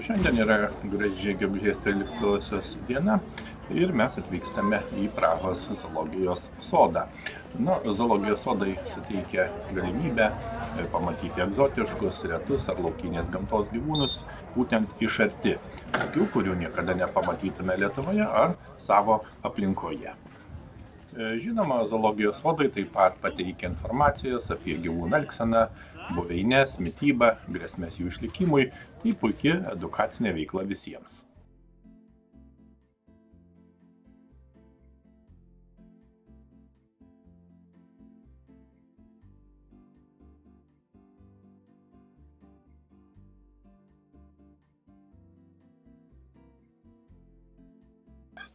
Šiandien yra graži gegužės 13-osios diena ir mes atvykstame į Prahos zoologijos sodą. Zoologijos sodai suteikia galimybę pamatyti egzotiškus, retus ar laukinės gamtos gyvūnus būtent iš arti, tokių, kurių niekada nepamatytume Lietuvoje ar savo aplinkoje. Žinoma, zoologijos sodai taip pat pateikia informacijos apie gyvūnų elgseną, buveines, mitybą, grėsmes jų išlikimui. Tai puikia edukacinė veikla visiems.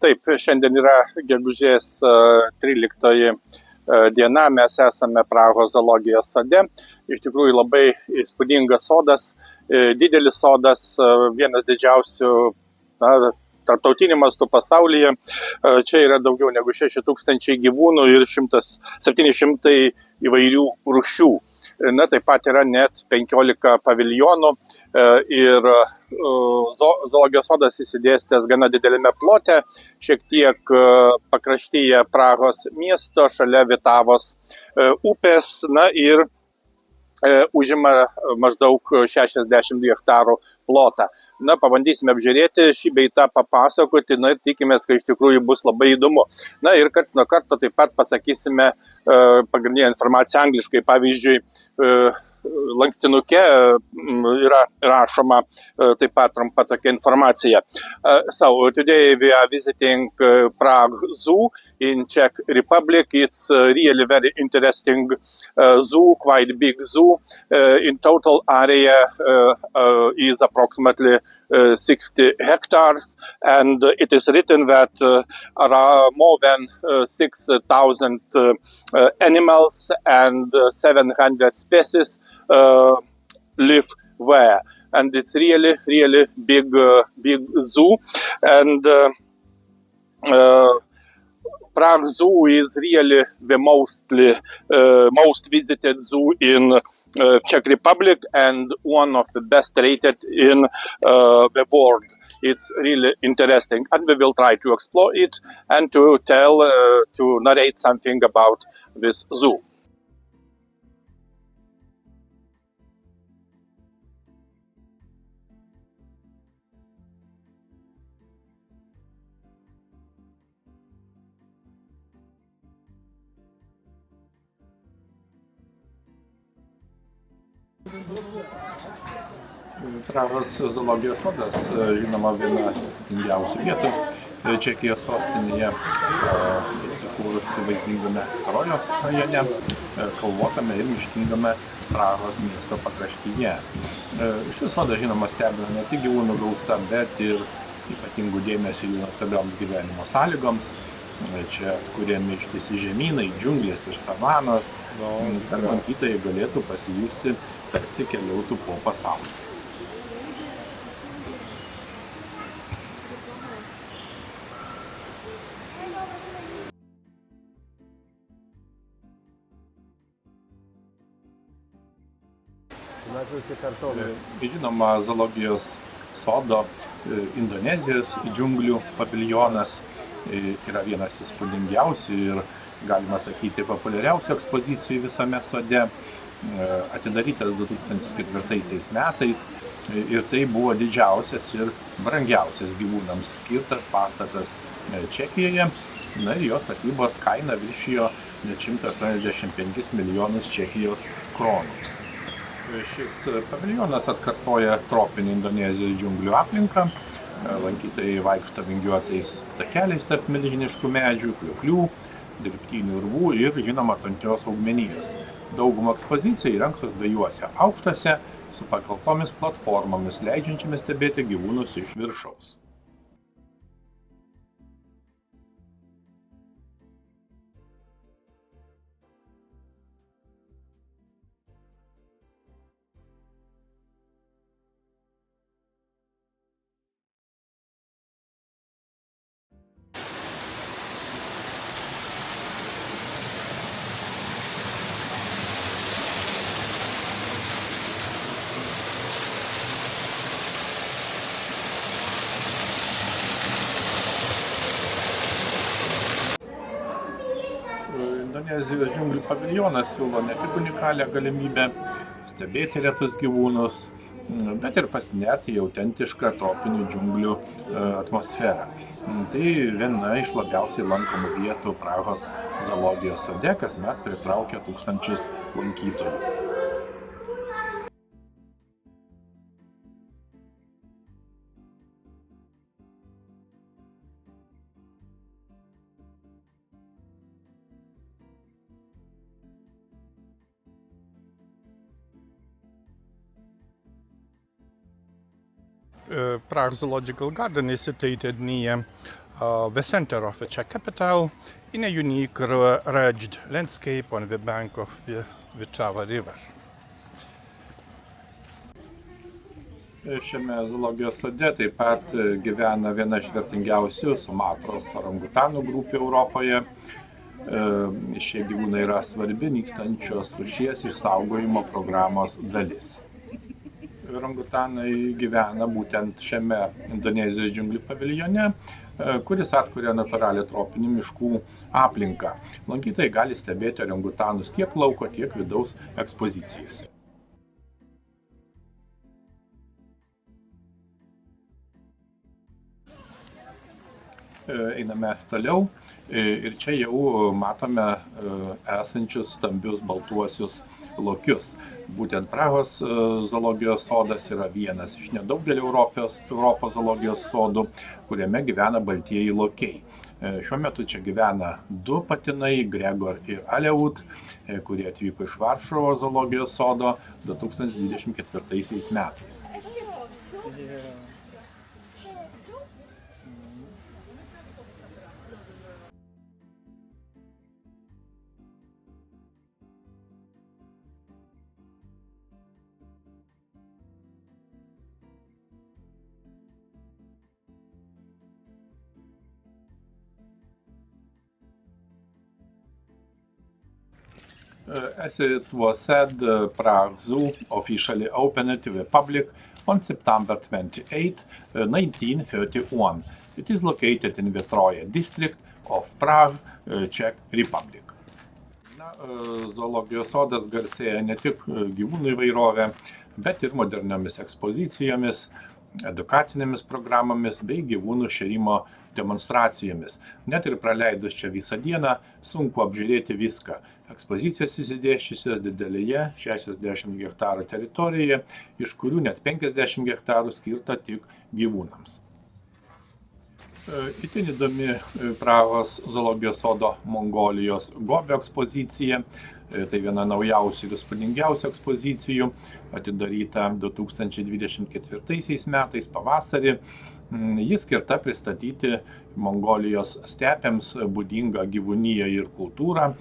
Taip, šiandien yra gegužės 13 diena, mes esame Prahos zoologijos sode. Iš tikrųjų labai įspūdingas sodas, didelis sodas, vienas didžiausių tarptautiniu mastu pasaulyje. Čia yra daugiau negu 6,000 gyvūnų ir 700 įvairių rūšių. Taip pat yra net 15 paviljonų ir zoologijos sodas įsidėstęs gana didelėme plote, šiek tiek pakraštyje Prahos miesto, šalia Vitavos upės, ir užima maždaug 60 hektarų plotą. Pabandysime apžiūrėti šį bei tą papasakoti, ir tikimės, kad iš tikrųjų bus labai įdomu. Ir karts nuo karto taip pat pasakysime pagrindinę informaciją angliškai. Pavyzdžiui, lankstinuke yra rašoma taip pat trumpa tokia informacija. So today we are visiting Prague Zoo in Czech Republic. It's really very interesting zoo, quite big zoo. In total area is approximately 60 hectares, and it is written that are more than 6,000 animals and 700 species live there. And it's really big zoo. And Prague Zoo is really the most visited zoo in Czech Republic and one of the best rated in the world. It's really interesting, and we will try to explore it and to narrate something about this zoo. Prahos zoologijos sodas, žinoma, viena turtingiausių vietų Čekijos sostinėje, įsikūrusi vaizdingame Karolio rajone, kalvotame ir miškingame Prahos miesto pakraštyje. Šis sodas, žinoma, stebina ne tik gyvūnų gausa, bet ir ypatingų dėmesio jų natūralioms gyvenimo sąlygoms. Čia kuriami ištisi žemynai, džiunglės ir savanos, kad lankytojai galėtų pasijusti, tarsi keliautų po pasaulį. Žinoma, zoologijos sodo Indonezijos džiunglių paviljonas yra vienas įspūdingiausių ir, galima sakyti, populiariausių ekspozicijų visame sode. Atidarytas 2004 metais ir tai buvo didžiausias ir brangiausias gyvūnams skirtas pastatas Čekijoje. Ir jo statybos kaina viršijo net 185 milijonus Čekijos kronų. Šis paviljonas atkartoja tropinį Indonezijos džiunglių aplinką. Lankytojai vaikšto vingiuotais takeliais tarp milžiniškų medžių, klioklių, dirbtinių urvų ir, žinoma, tankios augmenijos. Daugumą ekspozicijų įrengtos dviejuose aukštuose su pakeltomis platformomis, leidžiančiamis stebėti gyvūnus iš viršaus. Indonezijos džiunglių paviljonas siūlo ne tik unikalią galimybę stebėti retus gyvūnus, bet ir pasinerti į autentišką tropinių džiunglių atmosferą. Tai viena iš labiausiai lankomų vietų Prahos zoologijos sode, kasmet pritraukia tūkstančius lankytojų. Prague Zoological Garden is situated near the center of the Czech capital in a unique ridged landscape on the bank of the Vltava river. Šiame zoologijos sode taip pat gyvena viena iš vertingiausių Sumatros orangutanų grupių Europoje. Šie gyvūnai yra svarbi nykstančios rūšies išsaugojimo programos dalis. Orangutanai gyvena būtent šiame Indonezijos džiunglių paviljone, kuris atkuria natūralią tropinių miškų aplinką. Lankytojai gali stebėti orangutanus tiek lauko, tiek vidaus ekspozicijose. Einame toliau ir čia jau matome esančius stambius baltuosius lokius. Būtent Prahos zoologijos sodas yra vienas iš nedaugelio Europos zoologijos sodų, kuriame gyvena baltieji lokiai. Šiuo metu čia gyvena du patinai, Gregor ir Aleut, kurie atvyko iš Varšuvos zoologijos sodo 2024 metais. As it was said, Prague Zoo officially opened to the public on September 28, 1931. It is located in the Troje district of Prague, Czech Republic. Zoologijos sodas garsėja ne tik gyvūnų įvairovė, bet ir moderniomis ekspozicijomis, edukacinėmis programomis bei gyvūnų šėrimo demonstracijomis. Net ir praleidus čia visą dieną, sunku apžiūrėti viską. Ekspozicijos įsidėsčiusios didelėje 60 hektarų teritorijoje, iš kurių net 50 hektarų skirta tik gyvūnams. Itin įdomi Prahos zoologijos sodo Mongolijos Gobio ekspozicija. Tai viena naujausių ir įspūdingiausių ekspozicijų, atidaryta 2024 metais pavasarį. Ji skirta pristatyti Mongolijos stepėms būdingą gyvūniją ir kultūrą,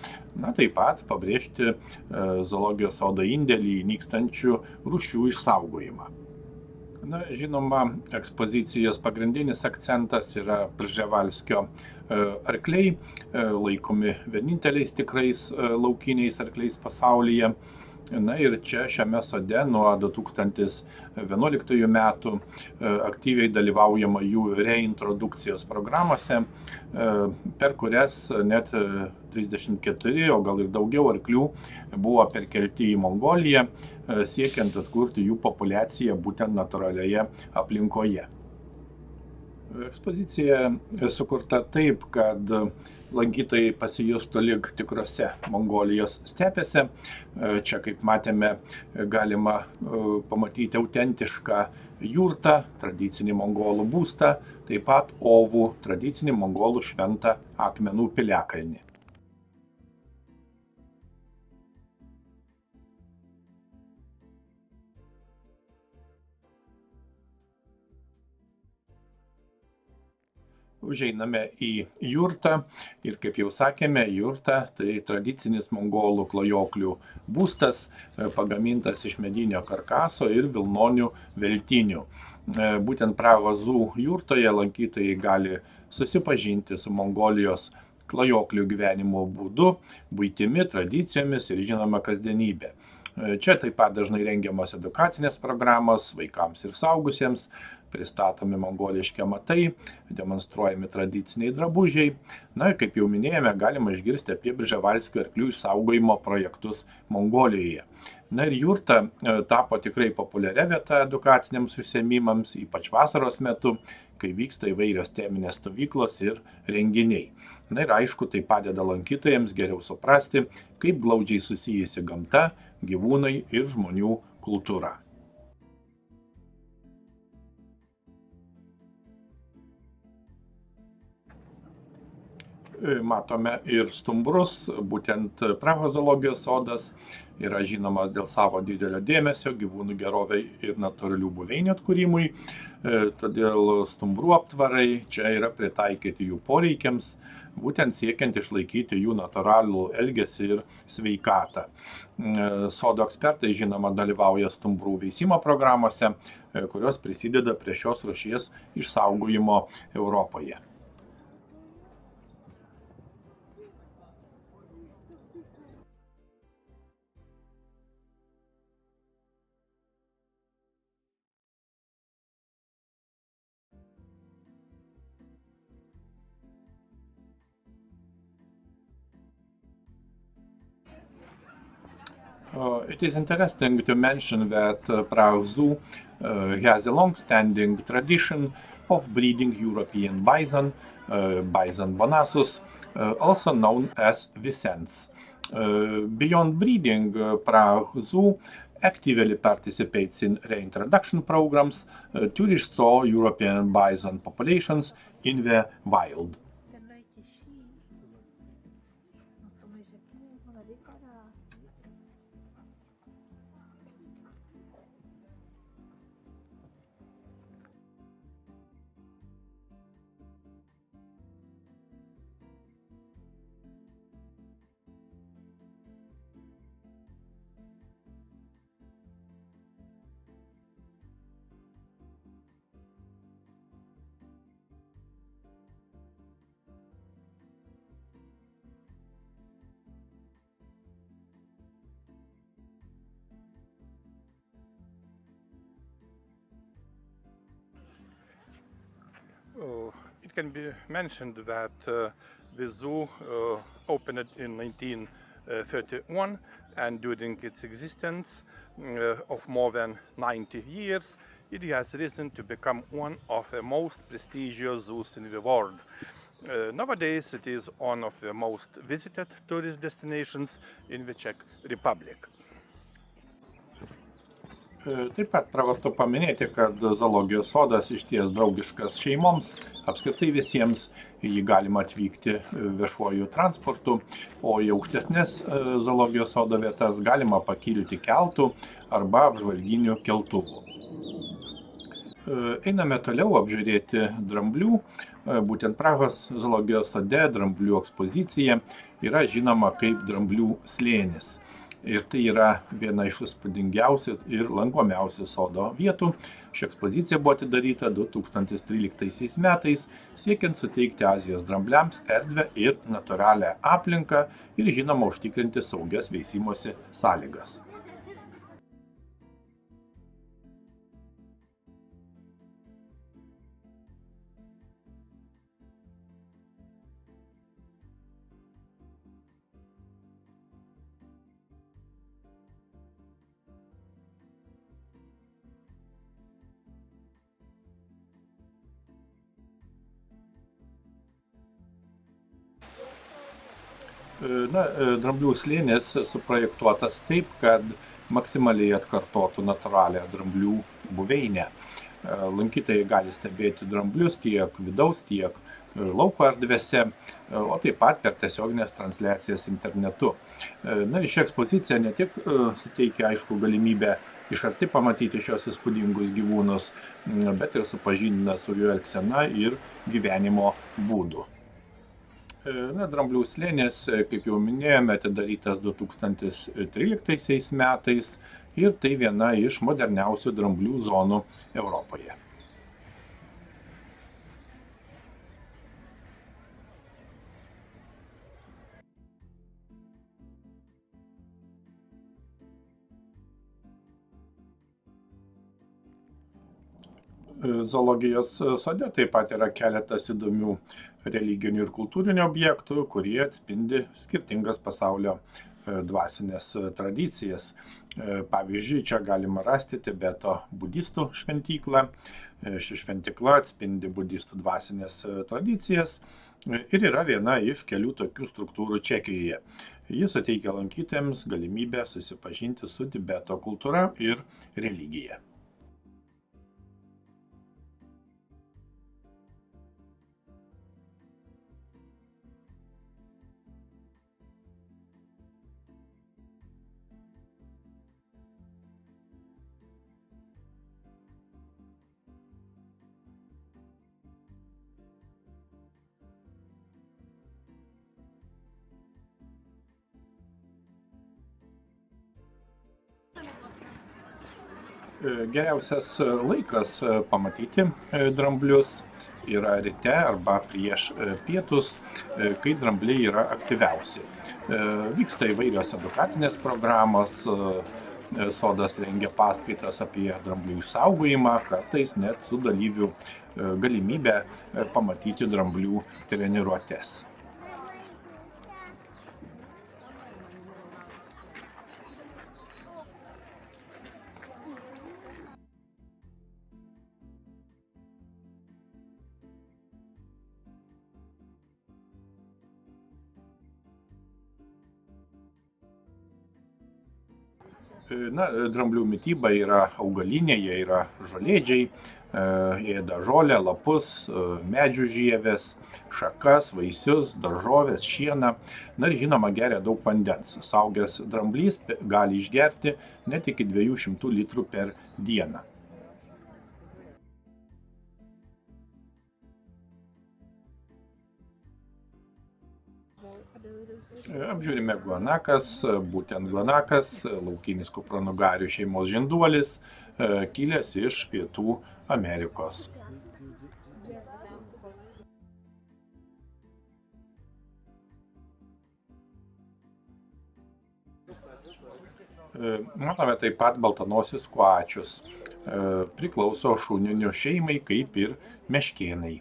taip pat pabrėžti zoologijos sodo indėlį į nykstančių rūšių išsaugojimą. Žinoma, ekspozicijos pagrindinis akcentas yra Prževalskio arkliai, laikomi vieninteliais tikrais laukiniais arkliais pasaulyje. Ir čia šiame sode nuo 2011 metų aktyviai dalyvaujama jų reintrodukcijos programose, per kurias net 34, o gal ir daugiau arklių buvo perkelti į Mongoliją, siekiant atkurti jų populiaciją būtent natūralioje aplinkoje. Ekspozicija sukurta taip, kad lankytojai pasijustų lyg tikrose Mongolijos stepėse. Čia, kaip matėme, galima pamatyti autentišką jurtą, tradicinį mongolų būstą, taip pat ovų, tradicinį mongolų šventą akmenų piliakalnį. Užeiname į jurtą ir, kaip jau sakėme, jurta tai tradicinis mongolų klajoklių būstas, pagamintas iš medinio karkaso ir vilnonių veltinių. Būtent Prahos Zoo jurtoje lankytojai gali susipažinti su Mongolijos klajoklių gyvenimo būdu, buitimi, tradicijomis ir žinoma kasdienybė. Čia taip pat dažnai rengiamos edukacinės programos vaikams ir suaugusiems, pristatomi mongoliški amatai, demonstruojami tradiciniai drabužiai. Na ir kaip jau minėjome, galima išgirsti apie Brževalskio arklių išsaugojimo projektus Mongolijoje. Na ir jurta tapo tikrai populiaria vieta edukaciniams užsiėmimams, ypač vasaros metu, kai vyksta įvairios teminės stovyklos ir renginiai. Na ir aišku, tai padeda lankytojams geriau suprasti, kaip glaudžiai susijusi gamta, gyvūnai ir žmonių kultūra. Matome ir stumbrus, būtent Prahos zoologijos sodas yra žinomas dėl savo didelio dėmesio gyvūnų gerovei ir natūralių buveinių atkūrimui, todėl stumbrų aptvarai čia yra pritaikyti jų poreikiams, būtent siekiant išlaikyti jų natūralų elgesį ir sveikatą. Sodo ekspertai, žinoma, dalyvauja stumbrų veisimo programuose, kurios prisideda prie šios rūšies išsaugojimo Europoje. It is interesting to mention that Prague Zoo has a long-standing tradition of breeding European bison, Bison bonasus, also known as Vicens. Beyond breeding, Prague Zoo actively participates in reintroduction programs to restore European bison populations in the wild. It can be mentioned that the zoo opened in 1931, and during its existence of more than 90 years, it has risen to become one of the most prestigious zoos in the world. Nowadays, it is one of the most visited tourist destinations in the Czech Republic. Taip pat pravartu paminėti, kad zoologijos sodas išties draugiškas šeimoms, apskritai visiems, jį galima atvykti viešuoju transportu, o į aukštesnės zoologijos sodo vietas galima pakilti keltu arba apžvalginiu keltuvu. Einame toliau apžiūrėti dramblių, būtent Prahos zoologijos sode dramblių ekspozicija yra žinoma kaip dramblių slėnis. Ir tai yra viena iš įspūdingiausių ir lankomiausių sodo vietų. Ši ekspozicija buvo atidaryta 2013 metais, siekiant suteikti Azijos drambliams erdvę ir natūralią aplinką ir žinoma užtikrinti saugias veisimosi sąlygas. Dramblių slėnis suprojektuotas taip, kad maksimaliai atkartotų natūralią dramblių buveinę. Lankytojai gali stebėti dramblius tiek vidaus, tiek lauko erdvėse, o taip pat per tiesioginės transliacijas internetu. Ši ekspozicija ne tik suteikia aišku galimybę iš arti pamatyti šios įspūdingus gyvūnus, bet ir supažindina su jų elgsena ir gyvenimo būdu. Dramblių slėnis, kaip jau minėjome, atidarytas 2013 metais ir tai viena iš moderniausių dramblių zonų Europoje. Zoologijos sode taip pat yra keletas įdomių religinių ir kultūrinių objektų, kurie atspindi skirtingas pasaulio dvasinės tradicijas. Pavyzdžiui, čia galima rasti Tibeto budistų šventyklą. Ši šventykla atspindi budistų dvasinės tradicijas ir yra viena iš kelių tokių struktūrų Čekijoje. Ji suteikia lankytojams galimybę susipažinti su Tibeto kultūra ir religija. Geriausias laikas pamatyti dramblius yra ryte arba prieš pietus, kai drambliai yra aktyviausi. Vyksta įvairios edukacinės programos, sodas rengia paskaitas apie dramblių išsaugojimą, kartais net su dalyvių galimybę pamatyti dramblių treniruotes. Dramblių mityba yra augalinė, jie yra žolėdžiai, ėda žolę, lapus, medžių žievės, šakas, vaisius, daržovės, šieną. Ir žinoma, geria daug vandens. Suaugęs dramblys gali išgerti net iki 200 litrų per dieną. Apžiūrime guanakas, būtent guanakas, laukinis kupranugarių šeimos žinduolis, kilęs iš Pietų Amerikos. Matome taip pat baltanosius kuačius. Priklauso šuninių šeimai kaip ir meškėnai.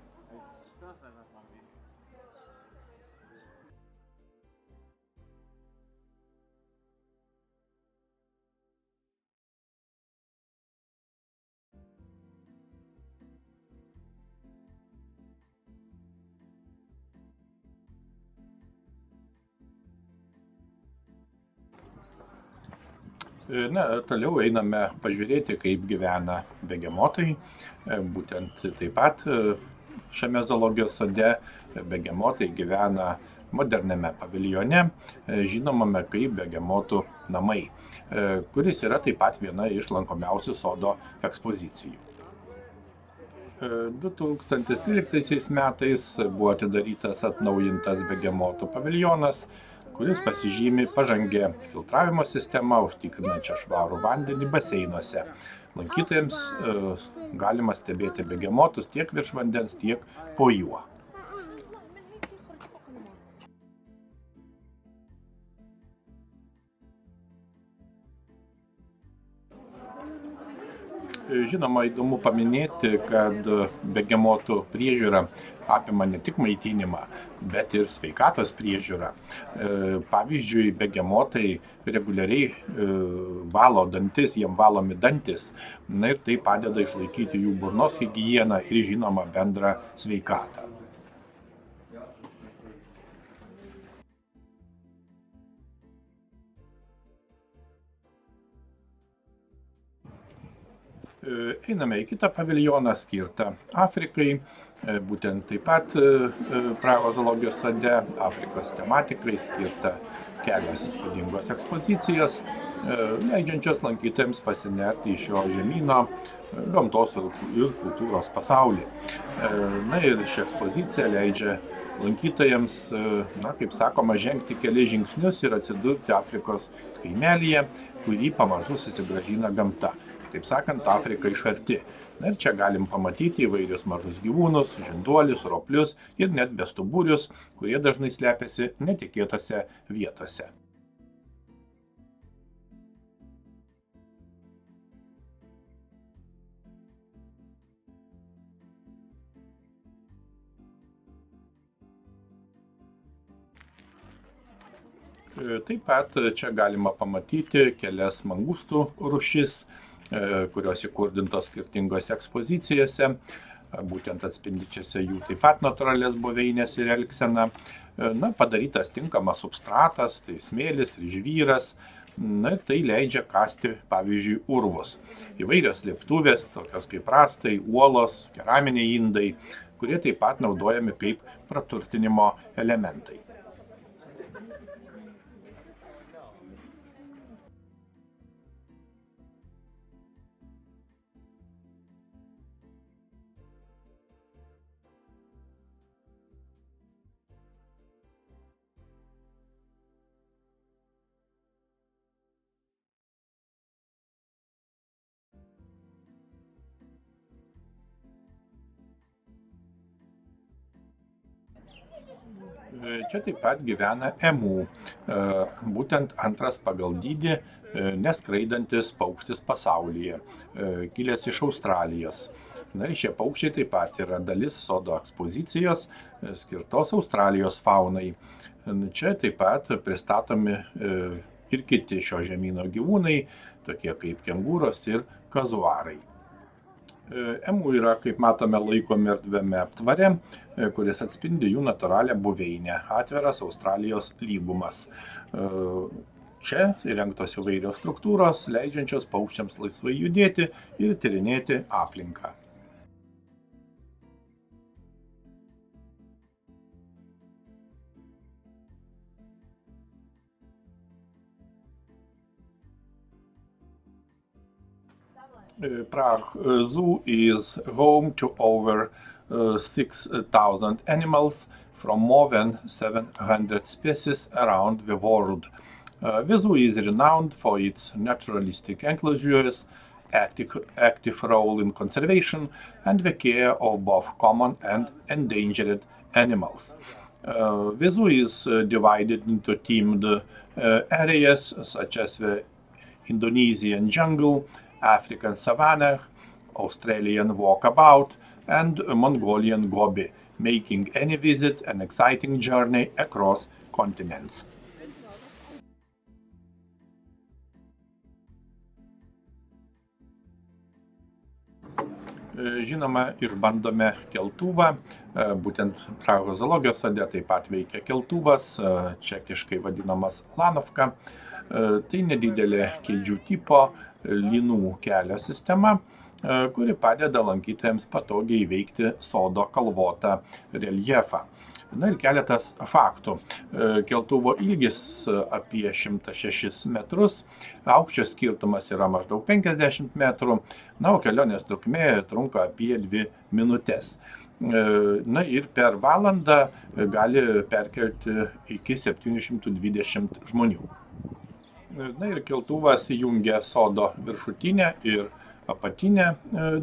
Toliau einame pažiūrėti, kaip gyvena begemotai. Būtent taip pat šiame zoologijos sode begemotai gyvena moderniame paviljone, žinomame kaip begemotų namai, kuris yra taip pat viena iš lankomiausių sodo ekspozicijų. 2013 metais buvo atidarytas atnaujintas begemotų paviljonas, kuris pasižymi pažangia filtravimo sistema, užtikrinančia švarų vandenį baseinuose. Lankytojams galima stebėti begemotus tiek virš vandens, tiek po juo. Žinoma, įdomu paminėti, kad begemotų priežiūra apima ne tik maitinimą, bet ir sveikatos priežiūrą. Pavyzdžiui, begemotai reguliariai valo dantis, jiem valomi dantis, ir tai padeda išlaikyti jų burnos higieną ir, žinoma, bendrą sveikatą. Einame į kitą paviljoną skirtą Afrikai, būtent taip pat Prahos zoologijos sode Afrikos tematikai skirta kelios įspūdingos ekspozicijos, leidžiančios lankytojams pasinerti į šio žemyno gamtos ir kultūros pasaulį. Ir ši ekspozicija leidžia lankytojams, kaip sakoma, žengti kelias žingsnius ir atsidurti Afrikos kaimelyje, kurį pamažu susigrąžina gamta. Taip sakant, Afrika iš arti. Ir čia galim pamatyti įvairius mažus gyvūnus, žinduolius, roplius ir net bestuburius, kurie dažnai slepiasi netikėtose vietose. Taip pat čia galima pamatyti kelias mangustų rūšis, kurios įkurdintos skirtingose ekspozicijose, būtent atspindičiose jų taip pat natūralias buveinės ir elgseną. Padarytas tinkamas substratas, tai smėlis ir žvyras. Tai leidžia kasti, pavyzdžiui, urvus. Įvairios slėptuvės, tokios kaip rąstai, uolos, keraminiai indai, kurie taip pat naudojami kaip praturtinimo elementai. Čia taip pat gyvena emu, būtent antras pagal dydį neskraidantis paukštis pasaulyje, kilęs iš Australijos. Ir šie paukščiai taip pat yra dalis sodo ekspozicijos skirtos Australijos faunai. Čia taip pat pristatomi ir kiti šio žemyno gyvūnai, tokie kaip kengūros ir kazuarai. Emu yra, kaip matome, laikomi erdviame aptvare, kuris atspindi jų natūralią buveinę, atviras Australijos lygumas. Čia įrengtos įvairios struktūros, leidžiančios paukščiams laisvai judėti ir tyrinėti aplinką. Prague Zoo is home to over 6,000 animals from more than 700 species around the world. The zoo is renowned for its naturalistic enclosures, active role in conservation, and the care of both common and endangered animals. The zoo is divided into themed areas such as the Indonesian jungle, African savanna, Australian walkabout, and Mongolian gobi, making any visit an exciting journey across continents. Žinoma, išbandome keltuvą, būtent Prahos zoologijos sode taip pat veikia keltuvas, čekiškai vadinamas lanovka. Tai nedidelė kėdžių tipo lynų kelio sistema, kuri padeda lankytojams patogiai įveikti sodo kalvotą reljefą. Ir keletas faktų. Keltuvo ilgis apie 106 metrus, aukščio skirtumas yra maždaug 50 metrų, o kelionės trukmė trunka apie 2 minutės. Ir per valandą gali perkelti iki 720 žmonių. Ir keltuvas jungia sodo viršutinę ir apatinę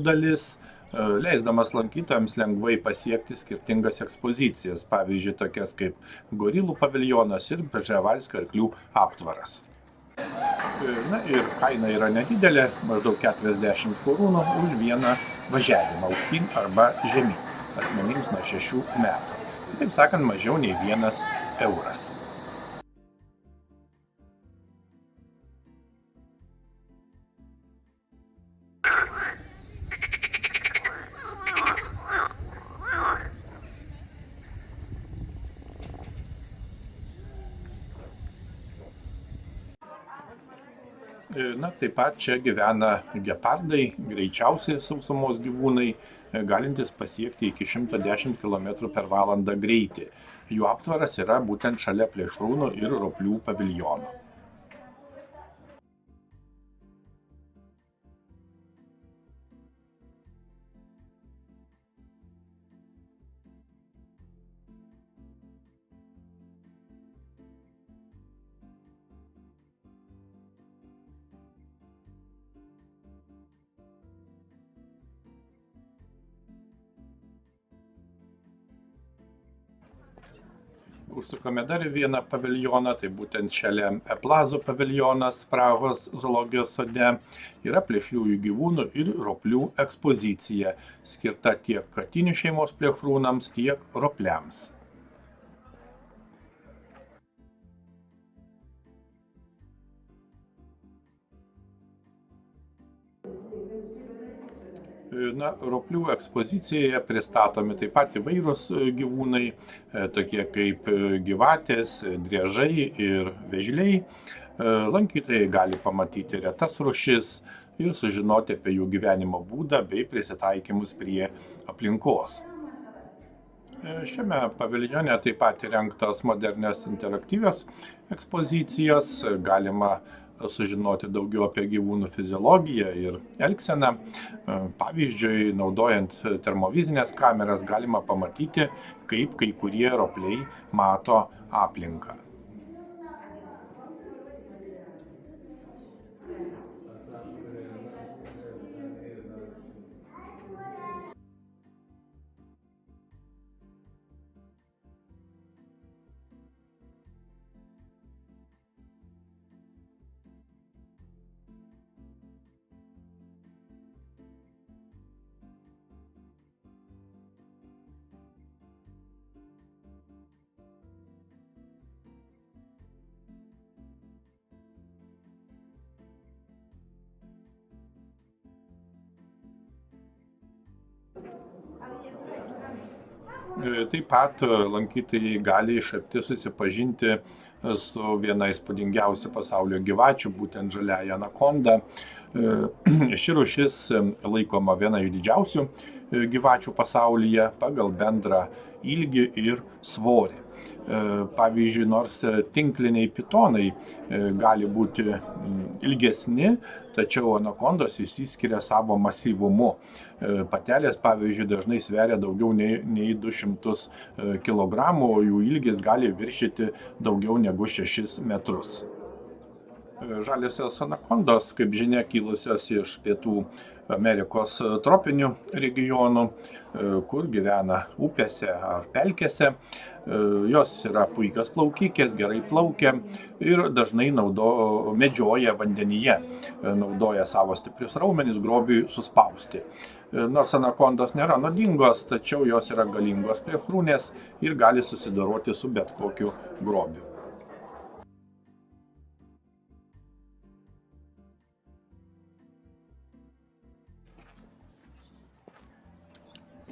dalis, leisdamas lankytojams lengvai pasiekti skirtingas ekspozicijas, pavyzdžiui, tokias kaip gorilų paviljonas ir Prževalskio arklių aptvaras. Ir kaina yra nedidelė, maždaug 40 korunų už vieną važiavimą aukštyn arba žemyn, asmenims nuo 6 metų. Taip sakant, mažiau nei 1 euras. Taip pat čia gyvena gepardai, greičiausi sausumos gyvūnai, galintys pasiekti iki 110 km/h greitį. Jų aptvaras yra būtent šalia plėšrūnų ir roplių paviljono. Užsukame dar vieną paviljoną, tai būtent šalia Eplazo paviljonas Prahos zoologijos sode. Yra plėšriųjų gyvūnų ir roplių ekspozicija, skirta tiek katinių šeimos plėšrūnams, tiek ropliams. Roplių ekspozicijoje pristatomi taip pat įvairūs gyvūnai, tokie kaip gyvatės, driežai ir vėžliai. Lankytojai gali pamatyti retas rūšis ir sužinoti apie jų gyvenimo būdą bei prisitaikymus prie aplinkos. Šiame paviljone taip pat įrengtos modernios interaktyvios ekspozicijos, galima sužinoti daugiau apie gyvūnų fiziologiją ir elgseną. Pavyzdžiui, naudojant termovizinės kameras galima pamatyti, kaip kai kurie ropliai mato aplinką. Taip pat lankytojai gali iš arti susipažinti su viena įspūdingiausių pasaulio gyvačių, būtent žaliąja anakonda. Ši rūšis laikoma viena iš didžiausių gyvačių pasaulyje pagal bendrą ilgį ir svorį. Pavyzdžiui, nors tinkliniai pitonai gali būti ilgesni, tačiau anakondos išsiskiria savo masyvumu. Patelės, pavyzdžiui, dažnai sveria daugiau nei 200 kg, o jų ilgis gali viršyti daugiau negu 6 metrus. Žaliosios anakondos, kaip žinia, kilusios iš Pietų Amerikos tropinių regionų, kur gyvena upėse ar pelkėse. Jos yra puikios plaukikės, gerai plaukia ir dažnai medžioja vandenyje, naudoja savo stiprius raumenis grobiui suspausti. Nors anakondos nėra nuodingos, tačiau jos yra galingos plėšrūnės ir gali susidoroti su bet kokiu grobiu.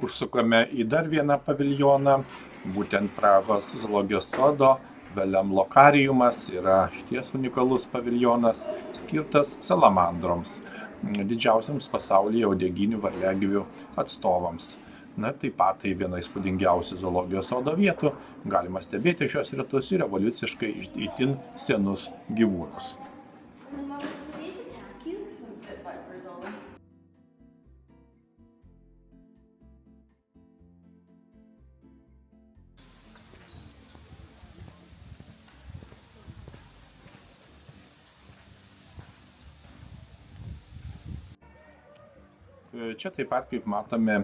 Užsukame į dar vieną paviljoną, būtent Prahos zoologijos sodo. Velem lokariumas yra išties unikalus paviljonas, skirtas salamandroms, didžiausiams pasaulyje uodeginių varliagyvių atstovams. Taip pat tai viena įspūdingiausių zoologijos sodo vietų, galima stebėti šios retus ir evoliuciškai itin senus gyvūnus. Čia taip pat, kaip matome,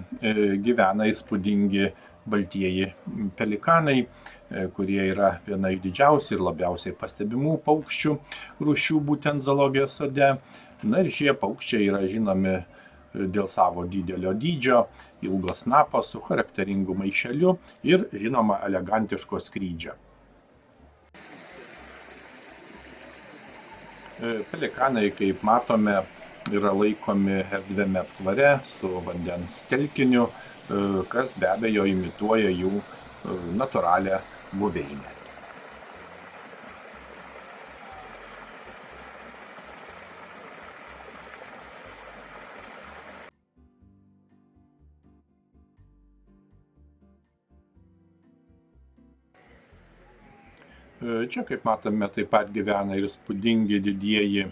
gyvena įspūdingi baltieji pelikanai, kurie yra viena iš didžiausių ir labiausiai pastebimų paukščių rūšių būtent zoologijos sode. Ir šie paukščiai yra žinomi dėl savo didelio dydžio, ilgo snapo su charakteringu maišeliu ir, žinoma, elegantiško skrydžio. Pelikanai, kaip matome, yra laikomi erdviame aptvare su vandens telkiniu, kas be abejo imituoja jų natūralią buveinę. Čia, kaip matome, taip pat gyvena ir įspūdingi didieji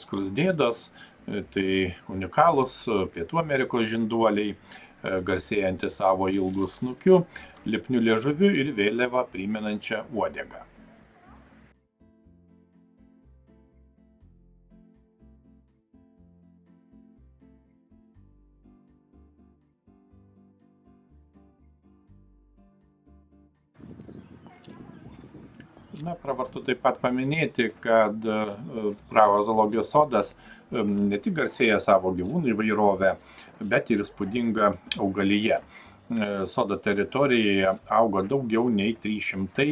skruzdėdos, tai unikalūs Pietų Amerikos žinduoliai, garsėjantis savo ilgų snukiu, lipniu liežuviu ir vėliavą primenančią uodegą. Pravartu taip pat paminėti, kad Prahos zoologijos sodas ne tik garsėja savo gyvūnų įvairovę, bet ir įspūdinga augalija. Sodo teritorijoje auga daugiau nei 300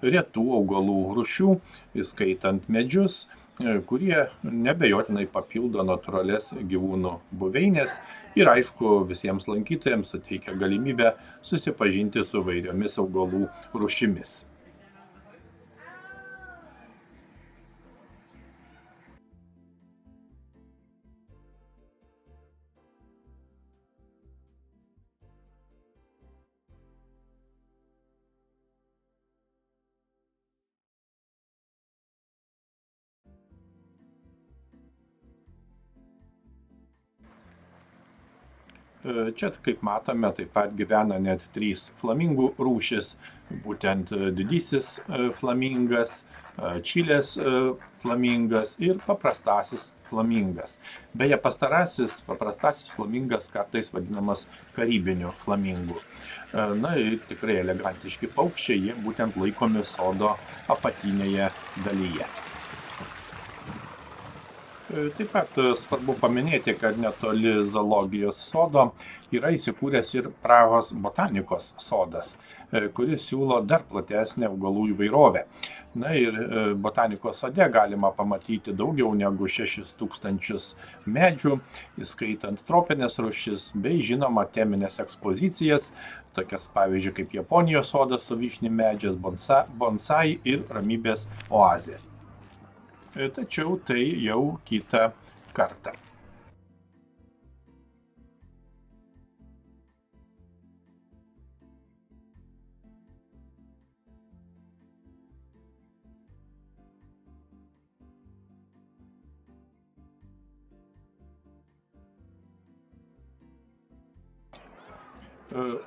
retų augalų rūšių, įskaitant medžius, kurie nebejotinai papildo natūralias gyvūnų buveinės ir aišku visiems lankytojams suteikia galimybę susipažinti su įvairiomis augalų rūšimis. Čia, kaip matome, taip pat gyvena net 3 flamingų rūšis, būtent didysis flamingas, Čilės flamingas ir paprastasis flamingas. Beje, paprastasis flamingas kartais vadinamas karibiniu flamingu. Na ir tikrai elegantiški paukščiai, jie būtent laikomi sodo apatinėje dalyje. Taip pat svarbu paminėti, kad netoli zoologijos sodo yra įsikūręs ir Prahos botanikos sodas, kuris siūlo dar platesnę augalų įvairovę. Na ir botanikos sode galima pamatyti daugiau negu 6000 medžių, įskaitant tropines rūšis, bei žinoma teminės ekspozicijas, tokias pavyzdžiui kaip Japonijos sodas su vyšnių medžiais, bonsai ir ramybės oazė. Tačiau tai jau kitą kartą.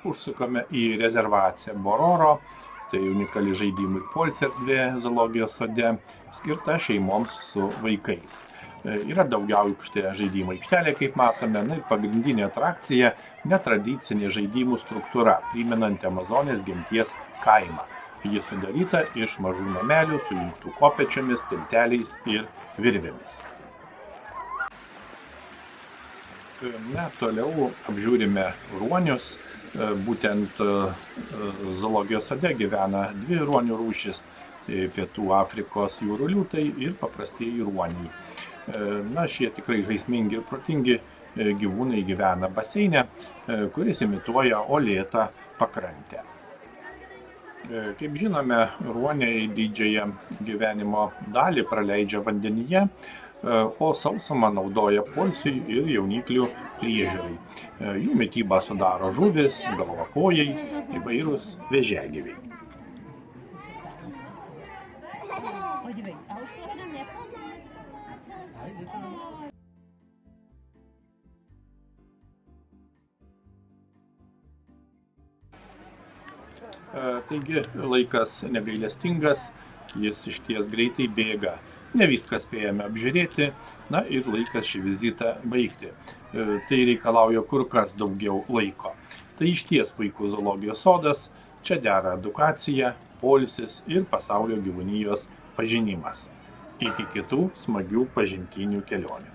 Užsukame į rezervaciją Bororo. Tai unikali žaidimų ir poilsio erdvė zoologijos sode, skirta šeimoms su vaikais. Yra daugiaaukštė žaidimų aikštelė, kaip matome, ir pagrindinė atrakcija – netradicinė žaidimų struktūra, primenanti Amazonės genties kaimą. Ji sudaryta iš mažų namelių, sujungtų kopėčiomis, tilteliais ir virvėmis. Toliau apžiūrime ruonius. Būtent zoologijos sode gyvena 2 ruonių rūšis – Pietų Afrikos jūrų liūtai ir paprastieji ruoniai. Šie tikrai žaismingi ir protingi gyvūnai gyvena baseine, kuris imituoja uolėtą pakrantę. Kaip žinome, ruoniai didžiąją gyvenimo dalį praleidžia vandenyje, o sausumą naudoja poilsiui ir jauniklių priežiūrai. Jų mitybą sudaro žuvis, galvakojai, įvairūs vėžiagyviai. Taigi laikas negailestingas, jis išties greitai bėga. Ne viską spėjame apžiūrėti, ir laikas šį vizitą baigti. Tai reikalauja kur kas daugiau laiko. Tai išties puikus zoologijos sodas, čia dera edukacija, poilsis ir pasaulio gyvūnijos pažinimas. Iki kitų smagių pažintinių kelionių.